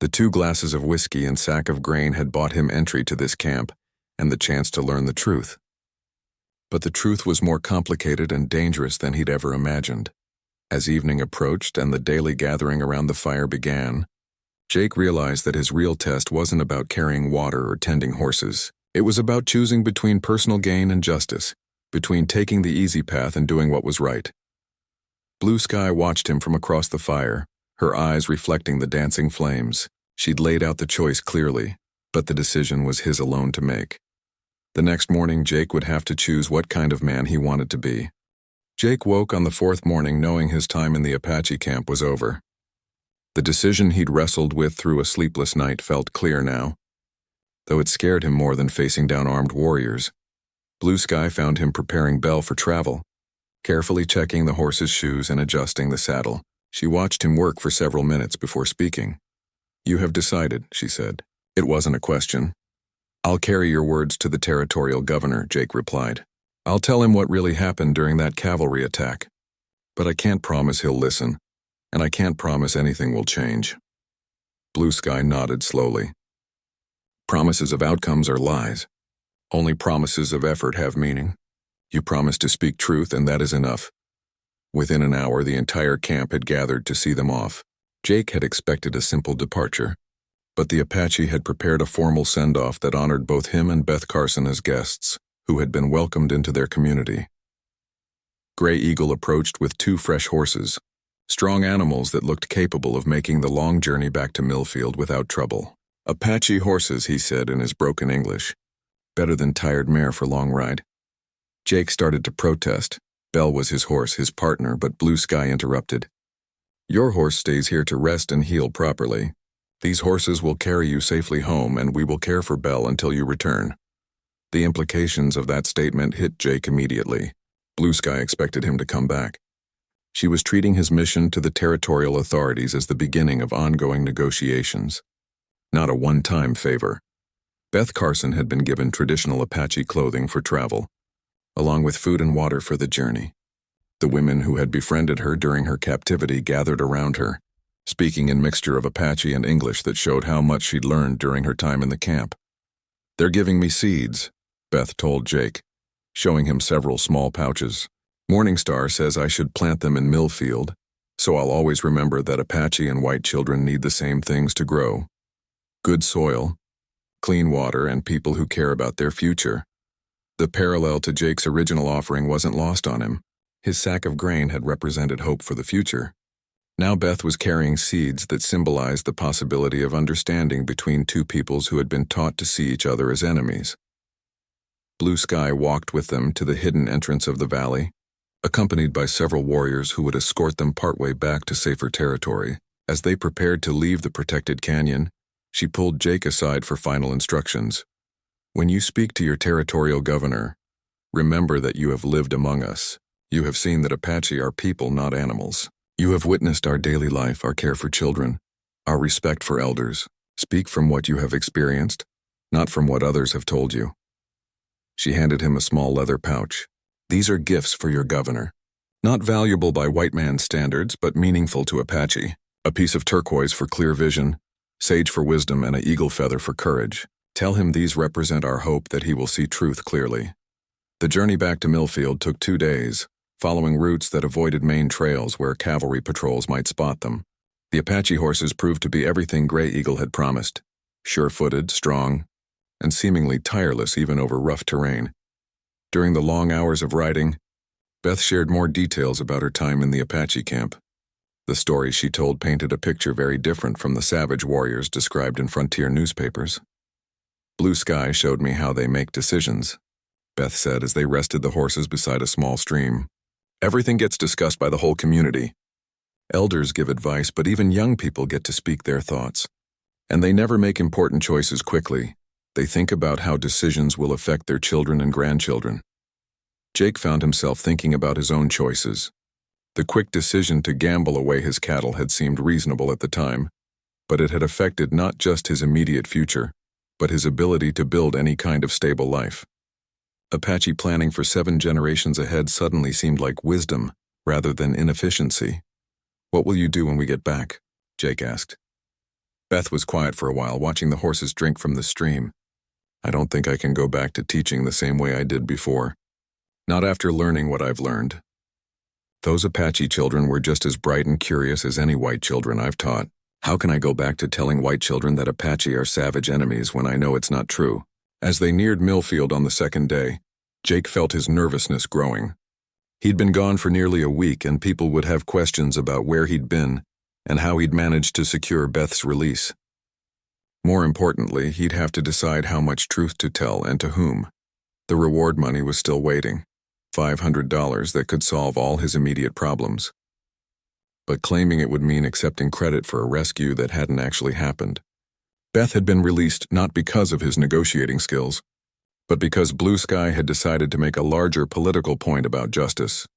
The 2 glasses of whiskey and sack of grain had bought him entry to this camp and the chance to learn the truth. But the truth was more complicated and dangerous than he'd ever imagined. As evening approached and the daily gathering around the fire began, Jake realized that his real test wasn't about carrying water or tending horses. It was about choosing between personal gain and justice, between taking the easy path and doing what was right. Blue Sky watched him from across the fire, her eyes reflecting the dancing flames. She'd laid out the choice clearly, but the decision was his alone to make. The next morning, Jake would have to choose what kind of man he wanted to be. Jake woke on the 4th morning knowing his time in the Apache camp was over. The decision he'd wrestled with through a sleepless night felt clear now, though it scared him more than facing down armed warriors. Blue Sky found him preparing Belle for travel, carefully checking the horse's shoes and adjusting the saddle. She watched him work for several minutes before speaking. "You have decided," she said. It wasn't a question. "I'll carry your words to the territorial governor," Jake replied. "I'll tell him what really happened during that cavalry attack. But I can't promise he'll listen, and I can't promise anything will change." Blue Sky nodded slowly. "Promises of outcomes are lies. Only promises of effort have meaning. You promised to speak truth, and that is enough." Within an hour, the entire camp had gathered to see them off. Jake had expected a simple departure, but the Apache had prepared a formal send-off that honored both him and Beth Carson as guests, who had been welcomed into their community. Gray Eagle approached with 2 fresh horses, Strong animals that looked capable of making the long journey back to Millfield without trouble. Apache horses, he said in his broken English. Better than tired mare for long ride. Jake started to protest. Bell was his horse, his partner, but Blue Sky interrupted. Your horse stays here to rest and heal properly. These horses will carry you safely home, and we will care for Bell until you return. The implications of that statement hit Jake immediately. Blue Sky expected him to come back. She was treating his mission to the territorial authorities as the beginning of ongoing negotiations. Not a one-time favor. Beth Carson had been given traditional Apache clothing for travel, along with food and water for the journey. The women who had befriended her during her captivity gathered around her, speaking in mixture of Apache and English that showed how much she'd learned during her time in the camp. They're giving me seeds, Beth told Jake, showing him several small pouches. Morningstar says I should plant them in Millfield, so I'll always remember that Apache and white children need the same things to grow. Good soil, clean water, and people who care about their future. The parallel to Jake's original offering wasn't lost on him. His sack of grain had represented hope for the future. Now Beth was carrying seeds that symbolized the possibility of understanding between two peoples who had been taught to see each other as enemies. Blue Sky walked with them to the hidden entrance of the valley, accompanied by several warriors who would escort them partway back to safer territory. As they prepared to leave the protected canyon, she pulled Jake aside for final instructions. When you speak to your territorial governor, remember that you have lived among us. You have seen that Apache are people, not animals. You have witnessed our daily life, our care for children, our respect for elders. Speak from what you have experienced, not from what others have told you. She handed him a small leather pouch. These are gifts for your governor. Not valuable by white man's standards, but meaningful to Apache. A piece of turquoise for clear vision, sage for wisdom, and an eagle feather for courage. Tell him these represent our hope that he will see truth clearly. The journey back to Millfield took 2 days, following routes that avoided main trails where cavalry patrols might spot them. The Apache horses proved to be everything Gray Eagle had promised. Sure-footed, strong, and seemingly tireless even over rough terrain. During the long hours of riding, Beth shared more details about her time in the Apache camp. The stories she told painted a picture very different from the savage warriors described in frontier newspapers. Blue Sky showed me how they make decisions, Beth said as they rested the horses beside a small stream. Everything gets discussed by the whole community. Elders give advice, but even young people get to speak their thoughts. And they never make important choices quickly. They think about how decisions will affect their children and grandchildren. Jake found himself thinking about his own choices. The quick decision to gamble away his cattle had seemed reasonable at the time, but it had affected not just his immediate future, but his ability to build any kind of stable life. Apache planning for 7 generations ahead suddenly seemed like wisdom rather than inefficiency. What will you do when we get back? Jake asked. Beth was quiet for a while, watching the horses drink from the stream. I don't think I can go back to teaching the same way I did before. Not after learning what I've learned. Those Apache children were just as bright and curious as any white children I've taught. How can I go back to telling white children that Apache are savage enemies when I know it's not true? As they neared Millfield on the second day, Jake felt his nervousness growing. He'd been gone for nearly a week, and people would have questions about where he'd been and how he'd managed to secure Beth's release. More importantly, he'd have to decide how much truth to tell and to whom. The reward money was still waiting. $500 that could solve all his immediate problems. But claiming it would mean accepting credit for a rescue that hadn't actually happened. Beth had been released not because of his negotiating skills, but because Blue Sky had decided to make a larger political point about justice.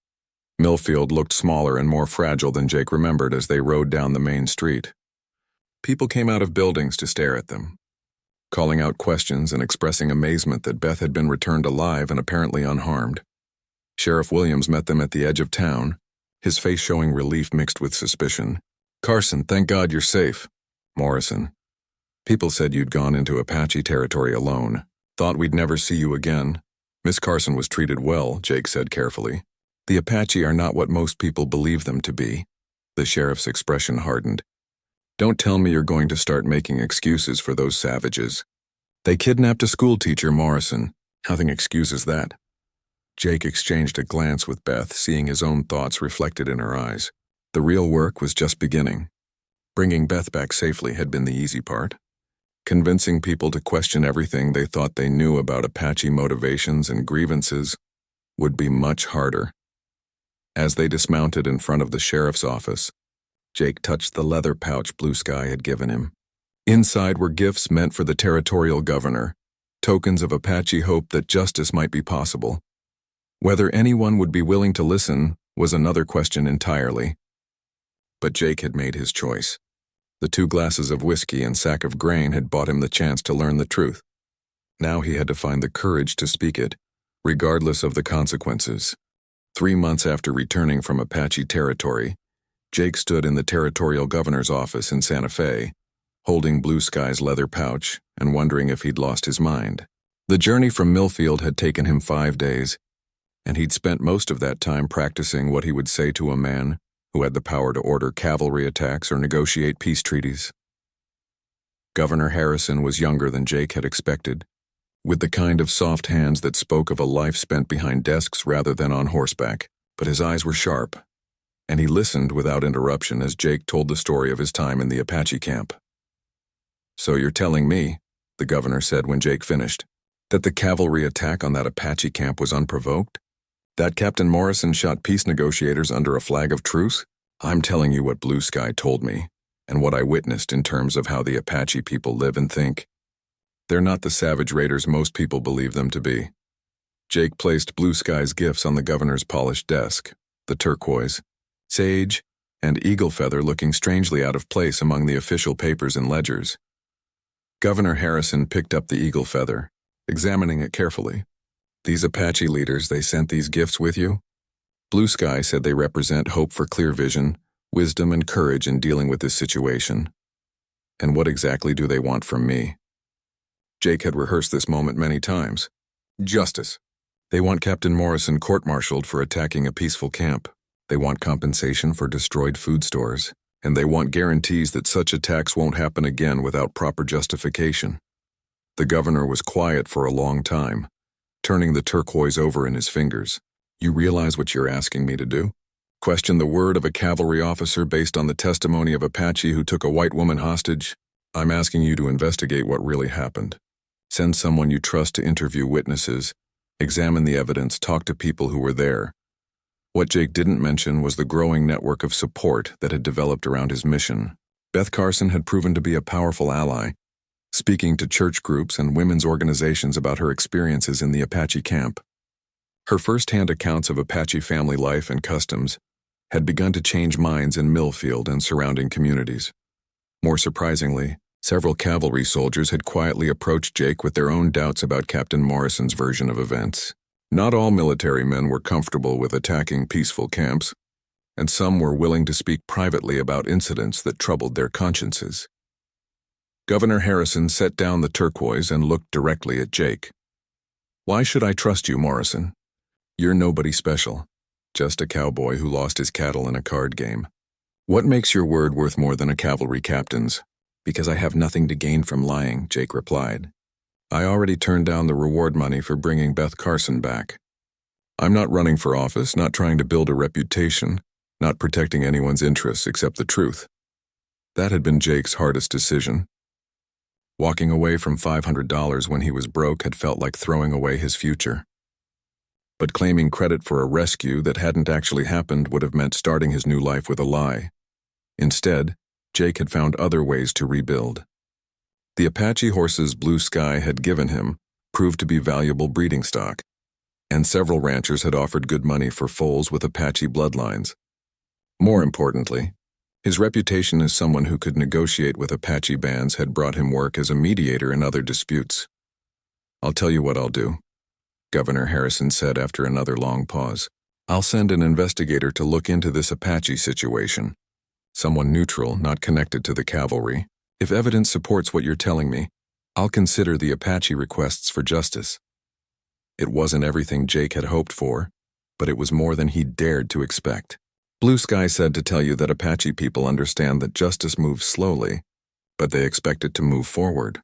Millfield looked smaller and more fragile than Jake remembered as they rode down the main street. People came out of buildings to stare at them, calling out questions and expressing amazement that Beth had been returned alive and apparently unharmed. Sheriff Williams met them at the edge of town, his face showing relief mixed with suspicion. Carson, thank God you're safe. Morrison. People said you'd gone into Apache territory alone. Thought we'd never see you again. Miss Carson was treated well, Jake said carefully. The Apache are not what most people believe them to be. The sheriff's expression hardened. Don't tell me you're going to start making excuses for those savages. They kidnapped a schoolteacher, Morrison. Nothing excuses that. Jake exchanged a glance with Beth, seeing his own thoughts reflected in her eyes. The real work was just beginning. Bringing Beth back safely had been the easy part. Convincing people to question everything they thought they knew about Apache motivations and grievances would be much harder. As they dismounted in front of the sheriff's office, Jake touched the leather pouch Blue Sky had given him. Inside were gifts meant for the territorial governor, tokens of Apache hope that justice might be possible. Whether anyone would be willing to listen was another question entirely. But Jake had made his choice. The 2 glasses of whiskey and sack of grain had bought him the chance to learn the truth. Now he had to find the courage to speak it, regardless of the consequences. 3 months after returning from Apache territory, Jake stood in the territorial governor's office in Santa Fe, holding Blue Sky's leather pouch and wondering if he'd lost his mind. The journey from Millfield had taken him 5 days, and he'd spent most of that time practicing what he would say to a man who had the power to order cavalry attacks or negotiate peace treaties. Governor Harrison was younger than Jake had expected, with the kind of soft hands that spoke of a life spent behind desks rather than on horseback, but his eyes were sharp, and he listened without interruption as Jake told the story of his time in the Apache camp. "So you're telling me," the governor said when Jake finished, "that the cavalry attack on that Apache camp was unprovoked? That Captain Morrison shot peace negotiators under a flag of truce? I'm telling you what Blue Sky told me, and what I witnessed in terms of how the Apache people live and think. They're not the savage raiders most people believe them to be." Jake placed Blue Sky's gifts on the governor's polished desk, the turquoise, sage, and eagle feather looking strangely out of place among the official papers and ledgers. Governor Harrison picked up the eagle feather, examining it carefully. "These Apache leaders, they sent these gifts with you?" Blue Sky said they represent hope for clear vision, wisdom, and courage in dealing with this situation. "And what exactly do they want from me?" Jake had rehearsed this moment many times. "Justice. They want Captain Morrison court-martialed for attacking a peaceful camp. They want compensation for destroyed food stores, and they want guarantees that such attacks won't happen again without proper justification." The governor was quiet for a long time, turning the turquoise over in his fingers. "You realize what you're asking me to do? Question the word of a cavalry officer based on the testimony of Apache who took a white woman hostage? I'm asking you to investigate what really happened. Send someone you trust to interview witnesses, examine the evidence, talk to people who were there." What Jake didn't mention was the growing network of support that had developed around his mission. Beth Carson had proven to be a powerful ally, speaking to church groups and women's organizations about her experiences in the Apache camp. Her first-hand accounts of Apache family life and customs had begun to change minds in Millfield and surrounding communities. More surprisingly, several cavalry soldiers had quietly approached Jake with their own doubts about Captain Morrison's version of events. Not all military men were comfortable with attacking peaceful camps, and some were willing to speak privately about incidents that troubled their consciences. Governor Harrison set down the turquoise and looked directly at Jake. "Why should I trust you, Morrison? You're nobody special, just a cowboy who lost his cattle in a card game. What makes your word worth more than a cavalry captain's?" "Because I have nothing to gain from lying," Jake replied. "I already turned down the reward money for bringing Beth Carson back. I'm not running for office, not trying to build a reputation, not protecting anyone's interests except the truth." That had been Jake's hardest decision. Walking away from $500 when he was broke had felt like throwing away his future. But claiming credit for a rescue that hadn't actually happened would have meant starting his new life with a lie. Instead, Jake had found other ways to rebuild. The Apache horses Blue Sky had given him proved to be valuable breeding stock, and several ranchers had offered good money for foals with Apache bloodlines. More importantly, his reputation as someone who could negotiate with Apache bands had brought him work as a mediator in other disputes. "I'll tell you what I'll do," Governor Harrison said after another long pause. "I'll send an investigator to look into this Apache situation. Someone neutral, not connected to the cavalry. If evidence supports what you're telling me, I'll consider the Apache requests for justice." It wasn't everything Jake had hoped for, but it was more than he dared to expect. "Blue Sky said to tell you that Apache people understand that justice moves slowly, but they expect it to move forward."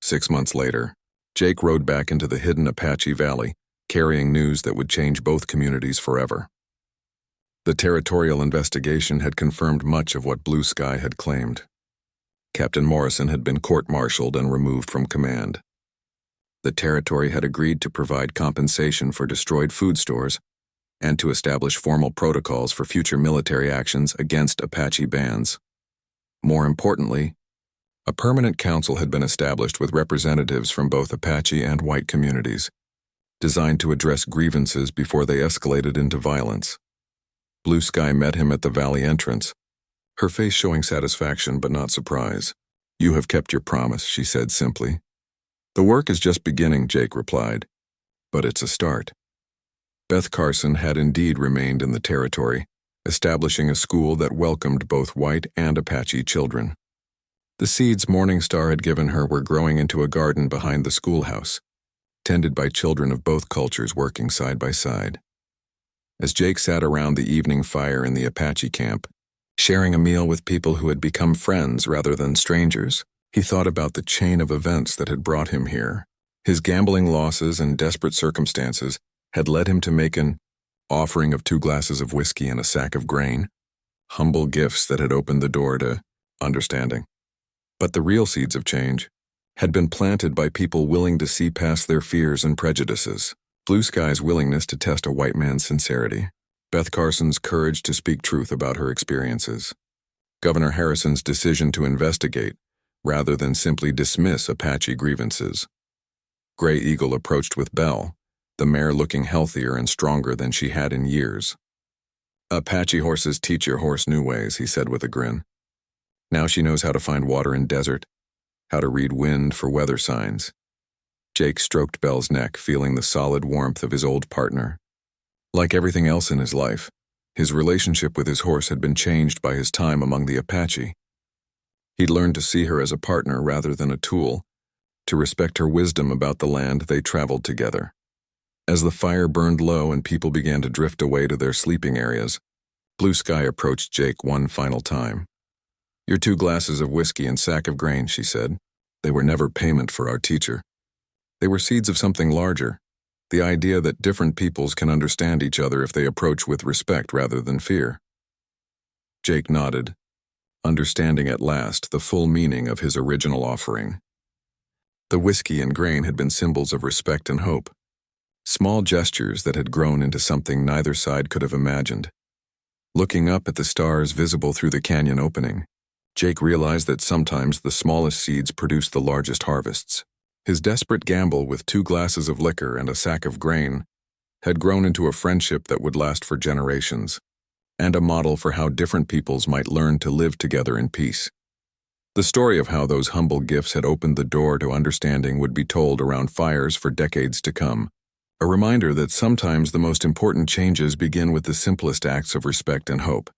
6 months later, Jake rode back into the hidden Apache Valley, carrying news that would change both communities forever. The territorial investigation had confirmed much of what Blue Sky had claimed. Captain Morrison had been court-martialed and removed from command. The territory had agreed to provide compensation for destroyed food stores and to establish formal protocols for future military actions against Apache bands. More importantly, a permanent council had been established with representatives from both Apache and white communities, designed to address grievances before they escalated into violence. Blue Sky met him at the valley entrance, her face showing satisfaction but not surprise. "You have kept your promise," she said simply. "The work is just beginning," Jake replied, "but it's a start." Beth Carson had indeed remained in the territory, establishing a school that welcomed both white and Apache children. The seeds Morningstar had given her were growing into a garden behind the schoolhouse, tended by children of both cultures working side by side. As Jake sat around the evening fire in the Apache camp, sharing a meal with people who had become friends rather than strangers, he thought about the chain of events that had brought him here. His gambling losses and desperate circumstances had led him to make an offering of 2 glasses of whiskey and a sack of grain, humble gifts that had opened the door to understanding. But the real seeds of change had been planted by people willing to see past their fears and prejudices. Blue Sky's willingness to test a white man's sincerity, Beth Carson's courage to speak truth about her experiences, Governor Harrison's decision to investigate rather than simply dismiss Apache grievances. Gray Eagle approached with Belle, the mare looking healthier and stronger than she had in years. "Apache horses teach your horse new ways," he said with a grin. "Now she knows how to find water in desert, how to read wind for weather signs." Jake stroked Belle's neck, feeling the solid warmth of his old partner. Like everything else in his life, his relationship with his horse had been changed by his time among the Apache. He'd learned to see her as a partner rather than a tool, to respect her wisdom about the land they traveled together. As the fire burned low and people began to drift away to their sleeping areas, Blue Sky approached Jake one final time. "Your 2 glasses of whiskey and sack of grain," she said. "They were never payment for our teacher. They were seeds of something larger, the idea that different peoples can understand each other if they approach with respect rather than fear." Jake nodded, understanding at last the full meaning of his original offering. The whiskey and grain had been symbols of respect and hope, small gestures that had grown into something neither side could have imagined. Looking up at the stars visible through the canyon opening, Jake realized that sometimes the smallest seeds produce the largest harvests. His desperate gamble with 2 glasses of liquor and a sack of grain had grown into a friendship that would last for generations, and a model for how different peoples might learn to live together in peace. The story of how those humble gifts had opened the door to understanding would be told around fires for decades to come, a reminder that sometimes the most important changes begin with the simplest acts of respect and hope.